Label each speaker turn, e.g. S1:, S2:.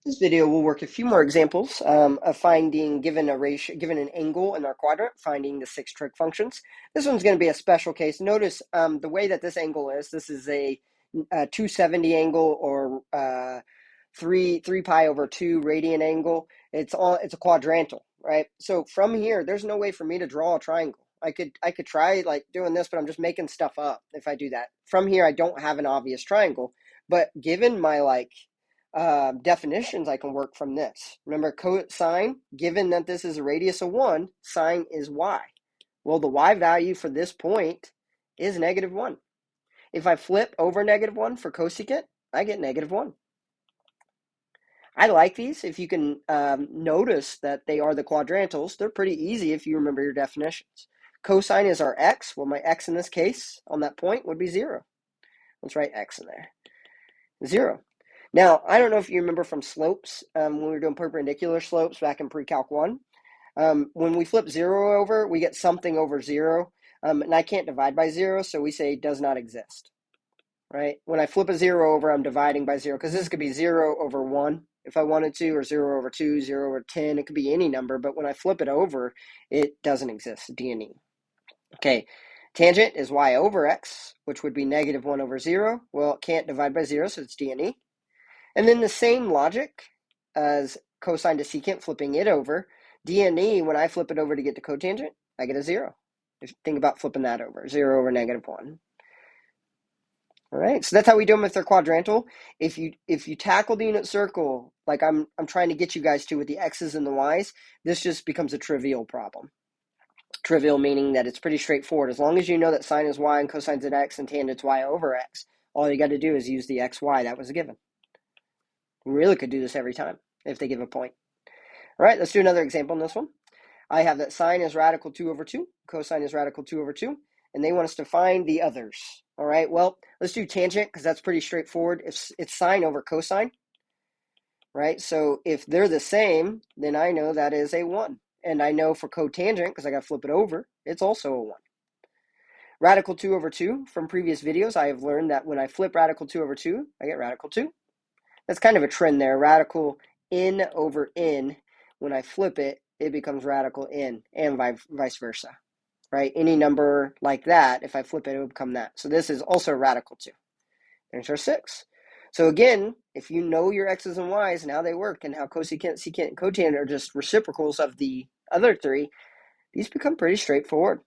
S1: This video will work a few more examples of finding, given a ratio, given an angle in our quadrant, finding the 6 trig functions. This one's going to be a special case. Notice the way that this angle is. This is a 270 angle, or 3 pi over 2 radian angle. It's a quadrantal, right? So from here, there's no way for me to draw a triangle. I could try like doing this, but I'm just making stuff up if I do that. From here, I don't have an obvious triangle. But given my definitions, I can work from this. Remember, cosine, given that this is a radius of 1, sine is y. Well, the y value for this point is -1. If I flip over -1 for cosecant, I get -1. I like these. If you can notice that they are the quadrantals, they're pretty easy if you remember your definitions. Cosine is our x. Well, my x in this case on that point would be 0. Let's write x in there. 0. Now, I don't know if you remember from slopes, when we were doing perpendicular slopes back in pre-calc 1. When we flip 0 over, we get something over 0. And I can't divide by 0, so we say does not exist. Right? When I flip a 0 over, I'm dividing by 0, because this could be 0 over 1 if I wanted to, or 0 over 2, 0 over 10. It could be any number, but when I flip it over, it doesn't exist, D&E. Okay, tangent is y over x, which would be -1 over 0. Well, it can't divide by 0, so it's D&E. And then the same logic as cosine to secant, flipping it over, D&E, when I flip it over to get to cotangent, I get a 0. Think about flipping that over, 0 over -1. All right, so that's how we do them if they're quadrantal. If you tackle the unit circle like I'm trying to get you guys to with the x's and the y's, this just becomes a trivial problem. Trivial meaning that it's pretty straightforward. As long as you know that sine is y and cosine's at x and tangent's y over x, all you got to do is use the xy that was given. We really could do this every time if they give a point. All right, let's do another example in this one. I have that sine is radical 2 over 2, cosine is radical 2 over 2, and they want us to find the others. All right, well, let's do tangent because that's pretty straightforward. It's sine over cosine, right? So if they're the same, then I know that is a 1. And I know for cotangent, because I got to flip it over, it's also a 1. Radical 2 over 2, from previous videos, I have learned that when I flip radical 2 over 2, I get radical 2. That's kind of a trend there. Radical n over n, when I flip it, it becomes radical n, and vice versa, right? Any number like that, if I flip it, it would become that. So this is also radical 2. There's our 6. So again, if you know your x's and y's and how they work and how cosecant, secant, and cotangent are just reciprocals of the other three, these become pretty straightforward.